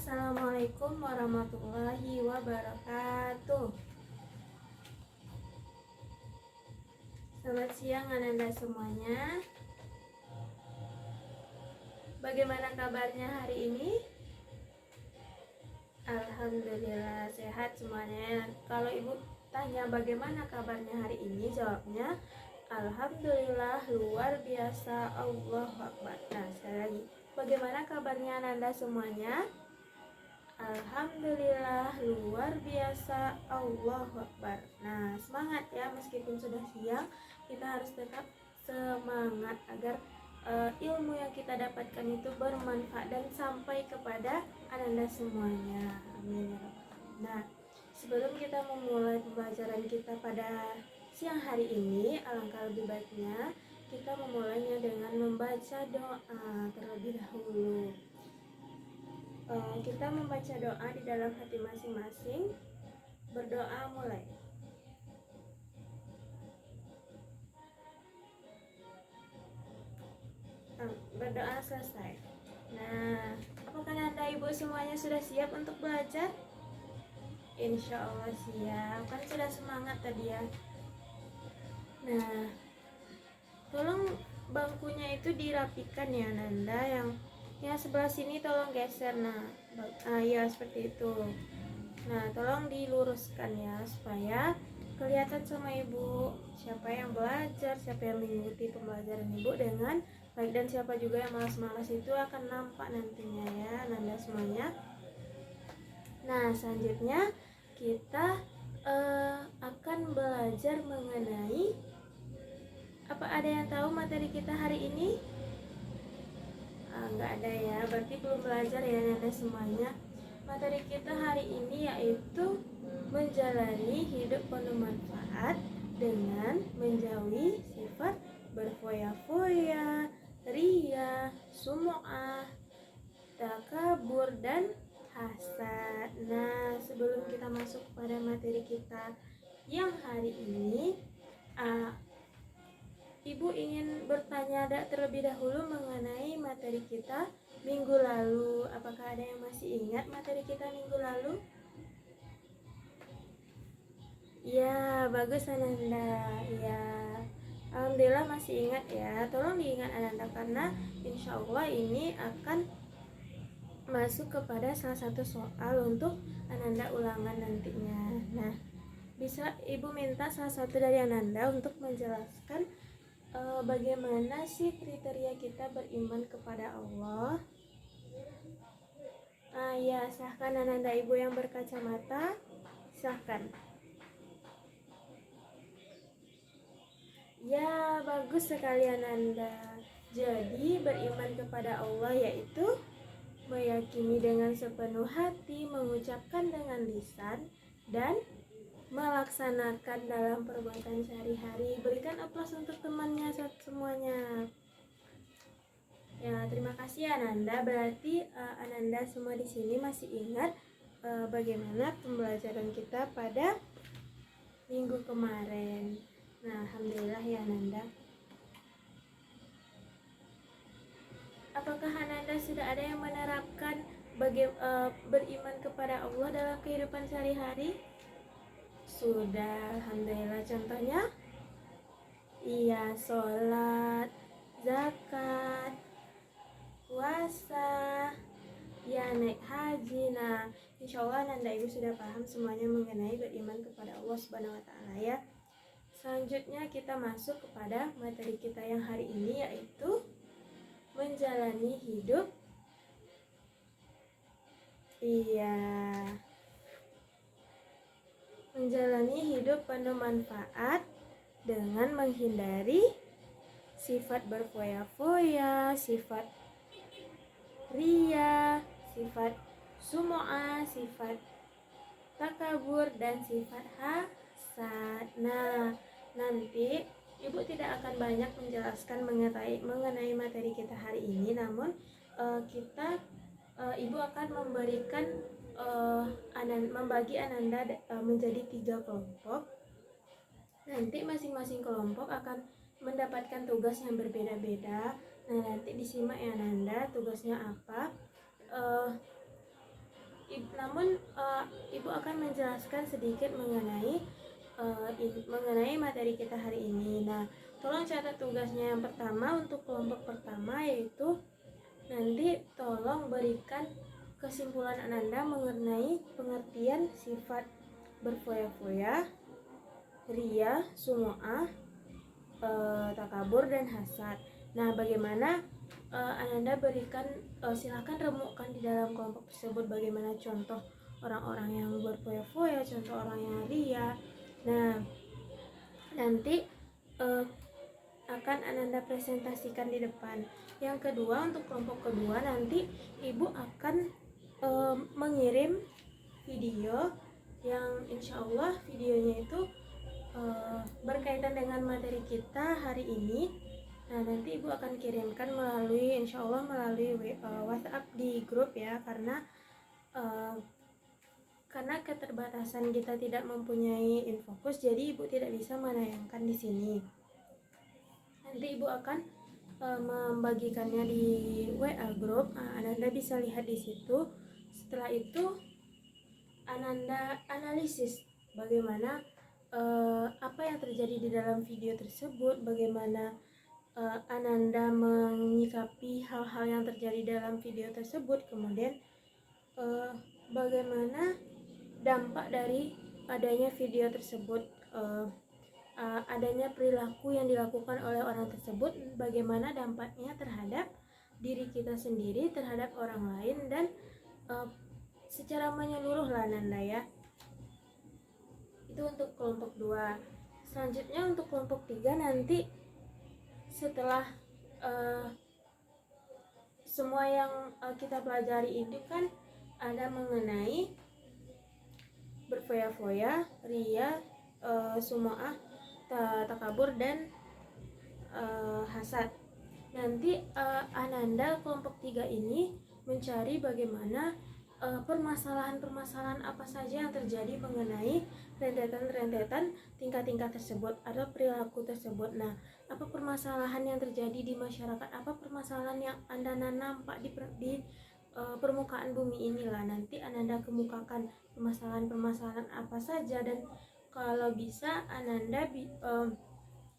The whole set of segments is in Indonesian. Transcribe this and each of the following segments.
Assalamualaikum warahmatullahi wabarakatuh. Selamat siang Ananda semuanya. Bagaimana kabarnya hari ini? Alhamdulillah sehat semuanya. Kalau ibu tanya bagaimana kabarnya hari ini, jawabnya alhamdulillah luar biasa, Allahu Akbar. Nah, sekali lagi, bagaimana kabarnya Ananda semuanya? Alhamdulillah luar biasa, Allahu Akbar. Nah, semangat ya, meskipun sudah siang, kita harus tetap semangat agar ilmu yang kita dapatkan itu bermanfaat dan sampai kepada Ananda semuanya. Amin ya rabbal alamin. Nah, sebelum kita memulai pembelajaran kita pada siang hari ini, alangkah lebih baiknya kita memulainya dengan membaca doa terlebih dahulu. Kita membaca doa di dalam hati masing-masing. Berdoa mulai. Berdoa selesai. Nah, apakah Anda ibu semuanya sudah siap untuk belajar? Insya Allah siap. Kan sudah semangat tadi ya. Nah, tolong bangkunya itu dirapikan ya Nanda. Yang sebelah sini tolong geser. Nah, ya seperti itu. Nah, tolong diluruskan ya supaya kelihatan sama ibu siapa yang belajar, siapa yang mengikuti pembelajaran ibu dengan baik, dan siapa juga yang malas-malas itu akan nampak nantinya ya Nanda semuanya. Nah, selanjutnya kita akan belajar mengenai apa, ada yang tahu materi kita hari ini? Nggak ada ya, berarti belum belajar ya Nanda semuanya. Materi kita hari ini yaitu menjalani hidup penuh manfaat dengan menjauhi sifat berfoya-foya, ria, sumu'ah, takabur, dan hasad. Nah, sebelum kita masuk pada materi kita yang hari ini, Ibu ingin bertanya terlebih dahulu mengenai materi kita minggu lalu. Apakah ada yang masih ingat materi kita minggu lalu? Ya, bagus Ananda. Ya, alhamdulillah masih ingat ya. Tolong diingat Ananda, karena insya Allah ini akan masuk kepada salah satu soal untuk Ananda ulangan nantinya. Nah, bisa Ibu minta salah satu dari Ananda untuk menjelaskan bagaimana sih kriteria kita beriman kepada Allah. Ya, silahkan Ananda ibu yang berkacamata, silahkan. Ya, bagus sekali Ananda. Jadi beriman kepada Allah yaitu meyakini dengan sepenuh hati, mengucapkan dengan lisan, dan melaksanakan dalam perbuatan sehari-hari. Berikan aplaus untuk temannya semuanya. Ya, terima kasih Ananda. Berarti Ananda semua di sini masih ingat bagaimana pembelajaran kita pada minggu kemarin. Nah, alhamdulillah ya Ananda. Apakah Ananda sudah ada yang menerapkan beriman kepada Allah dalam kehidupan sehari-hari? Sudah, alhamdulillah. Contohnya? Iya, sholat, zakat, puasa, ya naik haji. Nah, insya Allah Nanda ibu sudah paham semuanya mengenai beriman kepada Allah Subhanahu wa Ta'ala ya. Selanjutnya kita masuk kepada materi kita yang hari ini, yaitu menjalani hidup. Menjalani hidup penuh manfaat dengan menghindari sifat berfoya-foya, sifat ria, sifat sumu'ah, sifat takabur, dan sifat hasad. Nah, nanti ibu tidak akan banyak menjelaskan mengenai materi kita hari ini, namun ibu akan memberikan membagi Ananda menjadi 3 kelompok. Nanti masing-masing kelompok akan mendapatkan tugas yang berbeda-beda. Nah, nanti disimak ya Ananda tugasnya apa. namun Ibu akan menjelaskan sedikit mengenai materi kita hari ini. Nah, tolong catat tugasnya. Yang pertama untuk kelompok pertama yaitu nanti tolong berikan kesimpulan Ananda mengenai pengertian sifat berfoya-foya, ria, sumu'ah, takabur dan hasad. Nah, bagaimana Ananda berikan, silahkan remukkan di dalam kelompok tersebut bagaimana contoh orang-orang yang berfoya-foya, contoh orang yang ria. Nah, nanti akan Ananda presentasikan di depan. Yang kedua, untuk kelompok kedua nanti Ibu akan mengirim video yang insya Allah videonya itu berkaitan dengan materi kita hari ini. Nah, nanti Ibu akan kirimkan melalui insya Allah melalui WhatsApp di grup ya, karena keterbatasan kita tidak mempunyai infokus, jadi Ibu tidak bisa menayangkan di sini. Nanti Ibu akan membagikannya di WA grup. Ananda bisa lihat di situ. Setelah itu Ananda analisis bagaimana apa yang terjadi di dalam video tersebut, bagaimana Ananda menyikapi hal-hal yang terjadi dalam video tersebut, kemudian bagaimana dampak dari adanya video tersebut, adanya perilaku yang dilakukan oleh orang tersebut, bagaimana dampaknya terhadap diri kita sendiri, terhadap orang lain, dan secara menyeluruh lah Nanda ya. Itu untuk kelompok 2. Selanjutnya untuk kelompok 3 nanti setelah semua yang kita pelajari itu kan ada mengenai berfoya-foya, ria, sumu'ah, takabur dan hasad. Nanti Ananda kelompok 3 ini mencari bagaimana permasalahan-permasalahan apa saja yang terjadi mengenai rentetan-rentetan tingkat-tingkat tersebut atau perilaku tersebut. Nah, apa permasalahan yang terjadi di masyarakat, apa permasalahan yang Anda nampak di permukaan bumi inilah. Nanti Ananda kemukakan permasalahan-permasalahan apa saja, dan kalau bisa Ananda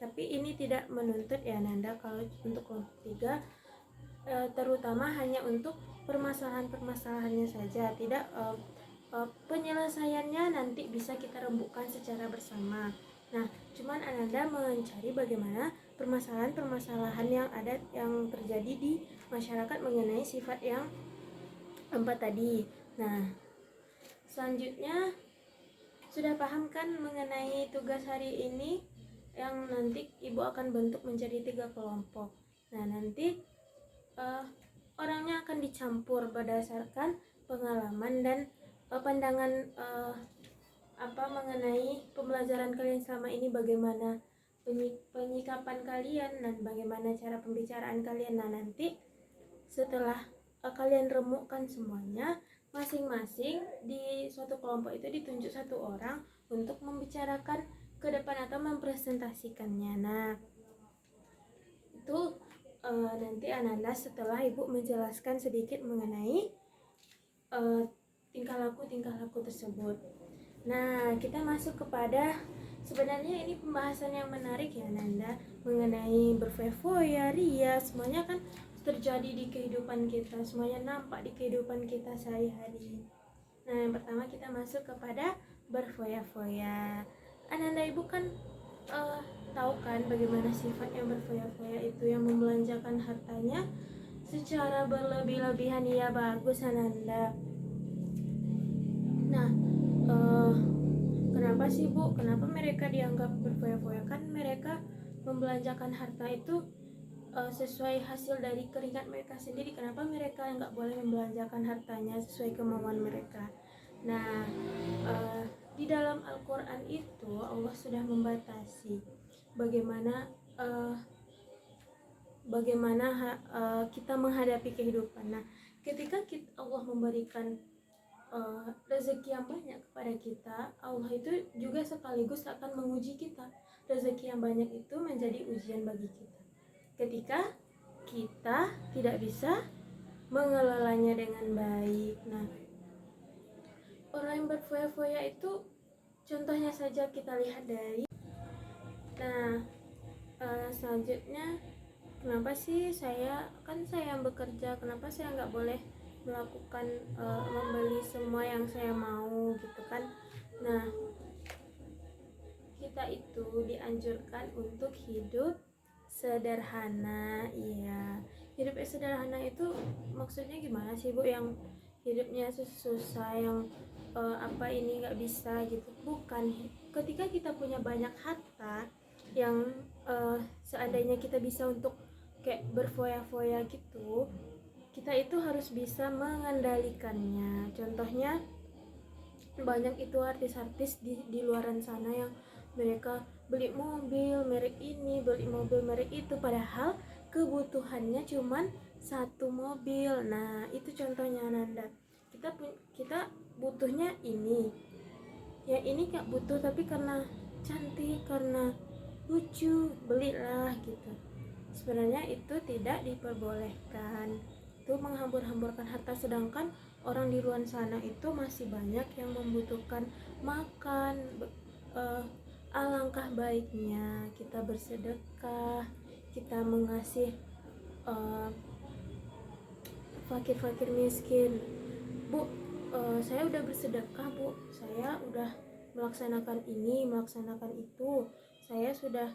tapi ini tidak menuntut ya Ananda, kalau untuk kelompok 3 terutama hanya untuk permasalahan-permasalahannya saja, tidak penyelesaiannya nanti bisa kita rembukkan secara bersama. Nah, cuman Ananda mencari bagaimana permasalahan-permasalahan yang ada yang terjadi di masyarakat mengenai sifat yang 4 tadi. Nah, selanjutnya sudah paham kan mengenai tugas hari ini yang nanti Ibu akan bentuk menjadi 3 kelompok. Nah, nanti orangnya akan dicampur berdasarkan pengalaman dan pandangan mengenai pembelajaran kalian selama ini, bagaimana penyikapan kalian dan bagaimana cara pembicaraan kalian. Nah, nanti setelah kalian remukkan semuanya, masing-masing di suatu kelompok itu ditunjuk 1 orang untuk membicarakan ke depan atau mempresentasikannya. Nah, itu nanti Ananda setelah Ibu menjelaskan sedikit mengenai tingkah laku tersebut. Nah, kita masuk kepada, sebenarnya ini pembahasan yang menarik ya Ananda, mengenai berfoya-foya, ria, semuanya kan terjadi di kehidupan kita, semuanya nampak di kehidupan kita sehari-hari. Nah, yang pertama kita masuk kepada berfoya-foya. Ananda Ibu kan tahu kan bagaimana sifat yang berfoya-foya itu, yang membelanjakan hartanya secara berlebih-lebihan. Ya bagus Ananda. Nah, kenapa sih Bu? Kenapa mereka dianggap berfoya-foya? Kan mereka membelanjakan harta itu sesuai hasil dari keringat mereka sendiri. Kenapa mereka nggak boleh membelanjakan hartanya sesuai kemauan mereka? Nah, di dalam Al-Quran itu Allah sudah membatasi bagaimana kita menghadapi kehidupan. Nah, ketika Allah memberikan rezeki yang banyak kepada kita, Allah itu juga sekaligus akan menguji kita. Rezeki yang banyak itu menjadi ujian bagi kita. Ketika kita tidak bisa mengelolanya dengan baik. Nah, orang yang berfoya-foya itu contohnya saja kita lihat dari. Nah, selanjutnya, kenapa sih saya yang bekerja, kenapa saya nggak boleh melakukan membeli semua yang saya mau gitu kan. Nah, kita itu dianjurkan untuk hidup sederhana. Iya, hidup sederhana itu maksudnya gimana sih Bu? Yang hidupnya susah, yang apa ini nggak bisa gitu, bukan. Ketika kita punya banyak harta yang seandainya kita bisa untuk kayak berfoya-foya gitu, kita itu harus bisa mengendalikannya. Contohnya banyak itu artis-artis di luaran sana yang mereka beli mobil merek ini, beli mobil merek itu, padahal kebutuhannya cuman satu mobil. Nah, itu contohnya Nanda. Kita butuhnya ini. Ya ini gak butuh, tapi karena cantik, karena lucu, belilah gitu. Sebenarnya itu tidak diperbolehkan. Itu menghambur-hamburkan harta, sedangkan orang di luar sana itu masih banyak yang membutuhkan makan. Alangkah baiknya kita bersedekah, kita mengasih fakir-fakir miskin. Bu, saya udah bersedekah Bu, saya udah melaksanakan ini, melaksanakan itu, saya sudah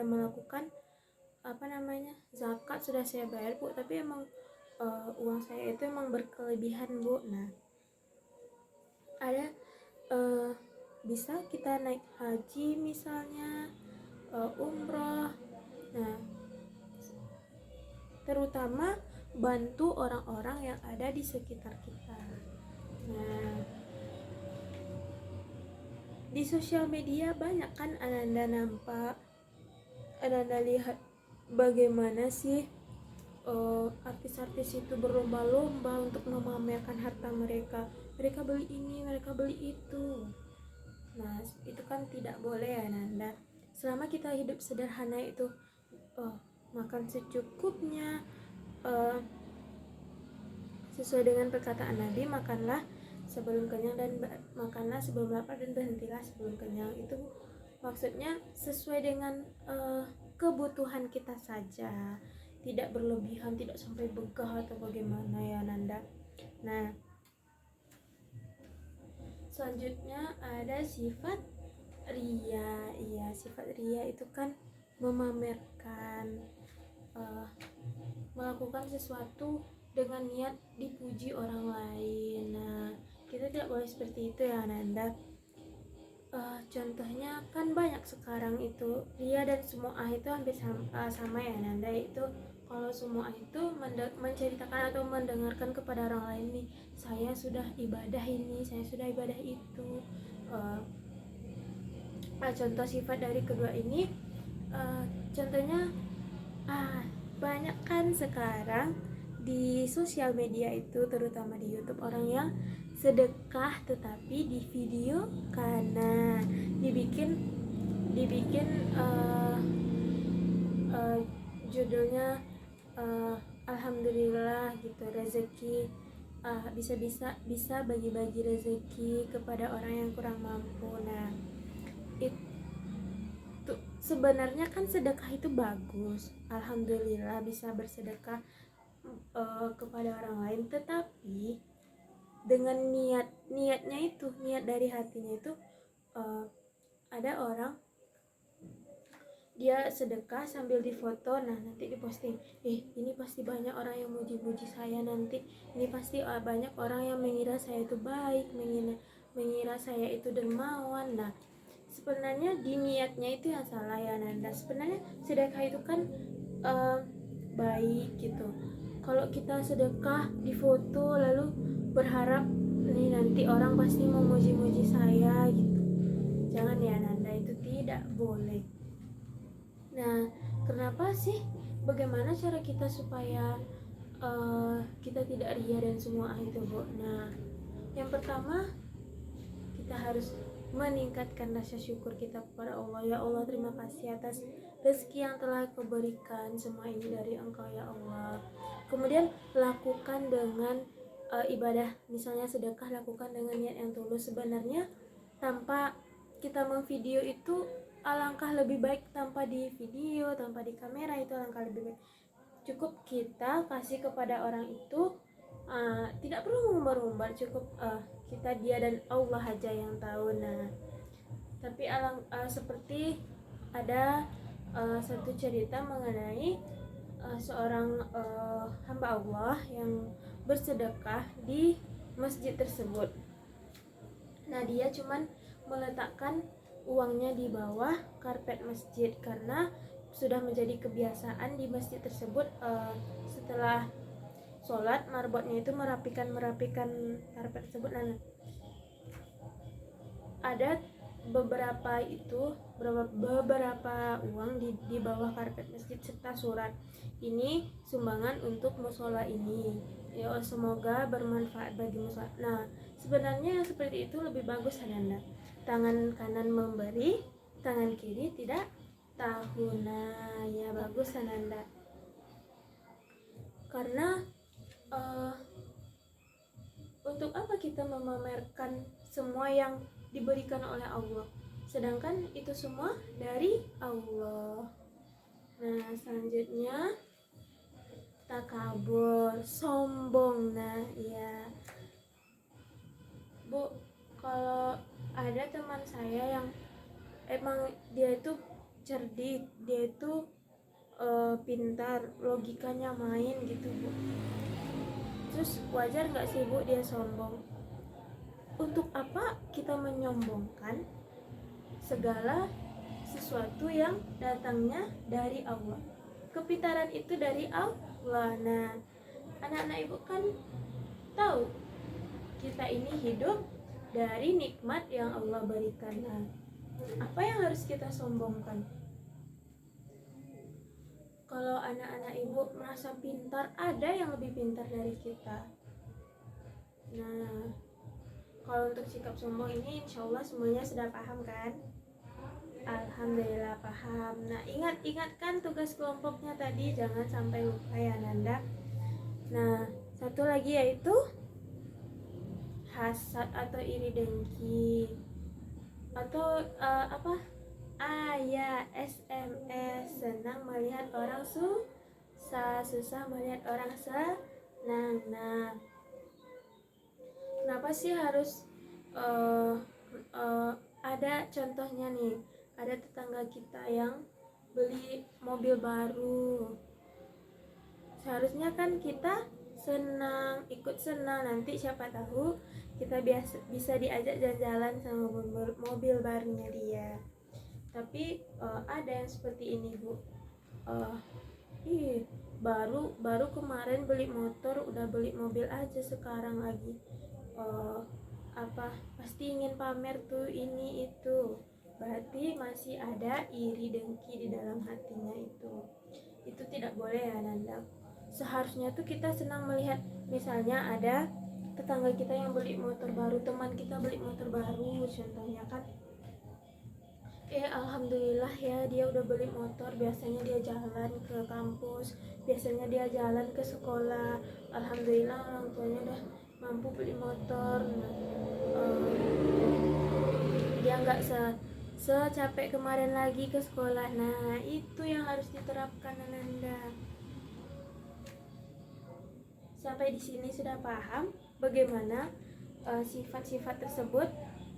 melakukan zakat sudah saya bayar Bu, tapi emang uang saya itu emang berkelebihan Bu. Nah, ada bisa kita naik haji misalnya, umroh. Nah, terutama bantu orang-orang yang ada di sekitar kita. Nah, di sosial media banyak kan Ananda lihat bagaimana sih artis-artis itu berlomba-lomba untuk memamerkan harta mereka. Mereka beli ini, mereka beli itu. Nah, itu kan tidak boleh ya Nanda. Selama kita hidup sederhana itu, makan secukupnya, sesuai dengan perkataan Nabi, makanlah sebelum kenyang dan makanlah sebelum lapar, dan berhentilah sebelum kenyang. Itu maksudnya sesuai dengan kebutuhan kita saja, tidak berlebihan, tidak sampai begah atau bagaimana ya Nanda. Nah, selanjutnya ada sifat ria. Iya, sifat ria itu kan memamerkan, melakukan sesuatu dengan niat dipuji orang lain. Nah, kita tidak boleh seperti itu ya Nanda. Contohnya kan banyak sekarang itu ria dan sumu'ah itu hampir sama ya Nanda. Itu kalau sumu'ah itu menceritakan atau mendengarkan kepada orang lain nih, saya sudah ibadah ini, saya sudah ibadah itu. Contoh sifat dari kedua ini, contohnya banyak kan sekarang di sosial media itu, terutama di YouTube, orang yang sedekah tetapi di video karena dibikin judulnya alhamdulillah gitu, rezeki, bisa bagi-bagi rezeki kepada orang yang kurang mampu. Nah, itu sebenarnya kan sedekah itu bagus, alhamdulillah bisa bersedekah kepada orang lain, tetapi dengan niatnya itu, niat dari hatinya itu, ada orang dia sedekah sambil difoto, nah nanti diposting, ini pasti banyak orang yang muji-muji saya, nanti ini pasti banyak orang yang mengira saya itu baik, mengira saya itu dermawan. Nah, sebenarnya di niatnya itu yang salah ya Nanda. Sebenarnya sedekah itu kan baik gitu. Kalau kita sedekah di foto lalu berharap nih nanti orang pasti mau muji-muji saya gitu, jangan ya Nanda, itu tidak boleh. Nah, kenapa sih, bagaimana cara kita supaya kita tidak ria dan semua itu Bu? Nah, yang pertama kita harus meningkatkan rasa syukur kita kepada Allah. Ya Allah, terima kasih atas rezeki yang telah Kau berikan, semua ini dari Engkau ya Allah. Kemudian lakukan dengan ibadah, misalnya sedekah, lakukan dengan niat yang tulus. Sebenarnya tanpa kita memvideo itu alangkah lebih baik, tanpa di video, tanpa di kamera itu alangkah lebih baik. Cukup kita kasih kepada orang itu, tidak perlu mengumbar-umbar, cukup kita, dia dan Allah aja yang tahu. Nah, tapi seperti ada satu cerita mengenai seorang hamba Allah yang bersedekah di masjid tersebut. Nah, dia cuman meletakkan uangnya di bawah karpet masjid karena sudah menjadi kebiasaan di masjid tersebut, setelah sholat marbotnya itu merapikan karpet tersebut. Dan ada beberapa uang di bawah karpet masjid serta surat, ini sumbangan untuk musola ini, ya semoga bermanfaat bagi musola. Nah, sebenarnya yang seperti itu lebih bagus Ananda, tangan kanan memberi, tangan kiri tidak tahu. Nah, ya bagus Ananda, karena untuk apa kita memamerkan semua yang diberikan oleh Allah, sedangkan itu semua dari Allah. Nah, selanjutnya takabur, sombong. Nah, ya Bu, kalau ada teman saya yang emang dia itu cerdik, dia itu pintar, logikanya main gitu Bu, terus wajar nggak sih Bu dia sombong? Untuk apa kita menyombongkan segala sesuatu yang datangnya dari Allah? Kepintaran itu dari Allah. Nah, anak-anak Ibu kan tahu kita ini hidup dari nikmat yang Allah berikan. Nah, apa yang harus kita sombongkan? Kalau anak-anak Ibu merasa pintar, ada yang lebih pintar dari kita. Nah, kalau untuk sikap sombong ini insya Allah semuanya sudah paham kan? Alhamdulillah paham. Nah, ingatkan tugas kelompoknya tadi, jangan sampai lupa ya Nanda. Nah, satu lagi yaitu hasad atau iri dengki, atau ya SMS, senang melihat orang susah melihat orang senang. Nah, kenapa sih harus ada contohnya nih, ada tetangga kita yang beli mobil baru, seharusnya kan kita senang, ikut senang, nanti siapa tahu kita bisa diajak jalan-jalan sama mobil barunya dia. Tapi ada yang seperti ini Bu, baru kemarin beli motor, udah beli mobil aja sekarang lagi pasti ingin pamer tuh ini itu, berarti masih ada iri dengki di dalam hatinya. Itu tidak boleh ya Nanda. Seharusnya tuh kita senang melihat, misalnya ada tetangga kita yang beli motor baru, teman kita beli motor baru contohnya kan, alhamdulillah ya dia udah beli motor, biasanya dia jalan ke kampus, biasanya dia jalan ke sekolah, alhamdulillah orang tuanya udah mampu beli motor. Dia nggak secapek kemarin lagi ke sekolah. Nah, itu yang harus diterapkan Ananda. Sampai di sini sudah paham bagaimana sifat-sifat tersebut.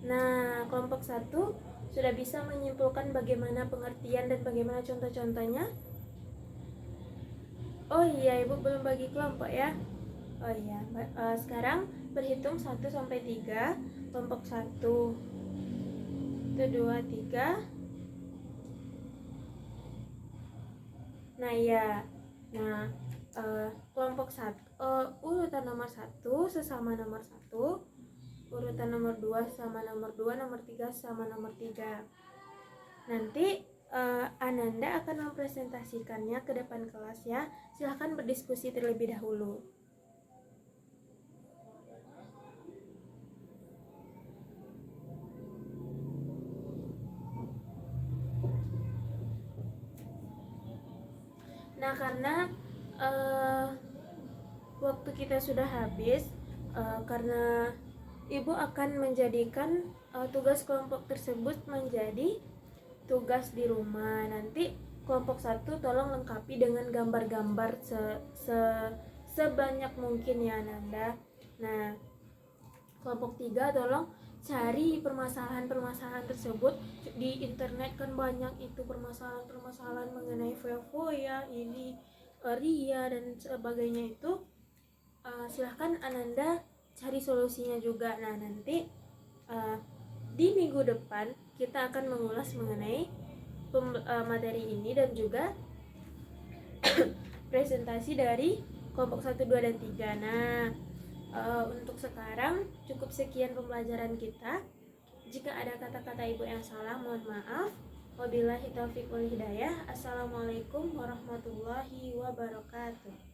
Nah, kelompok 1 sudah bisa menyimpulkan bagaimana pengertian dan bagaimana contoh-contohnya. Oh iya, Ibu belum bagi kelompok ya. Oh iya, sekarang berhitung 1 sampai 3. Kelompok 1 1, 2, 3. Nah ya, kelompok 1, urutan nomor 1 sesama nomor 1, urutan nomor 2 sama nomor 2, nomor 3 sama nomor 3. Nanti Ananda akan mempresentasikannya ke depan kelas ya. Silahkan berdiskusi terlebih dahulu. Nah, karena waktu kita sudah habis, karena ibu akan menjadikan tugas kelompok tersebut menjadi tugas di rumah. Nanti kelompok 1 tolong lengkapi dengan gambar-gambar sebanyak mungkin ya Nanda. Nah, kelompok 3 tolong cari permasalahan-permasalahan tersebut di internet, kan banyak itu permasalahan-permasalahan mengenai foya-foya, ini ria dan sebagainya itu. Silahkan Ananda cari solusinya juga. Nah, nanti di minggu depan kita akan mengulas mengenai materi ini dan juga presentasi dari kelompok 1, 2, dan 3. Nah, untuk sekarang cukup sekian pembelajaran kita. Jika ada kata-kata ibu yang salah, mohon maaf. Wabillahi taufiq wal hidayah. Assalamualaikum warahmatullahi wabarakatuh.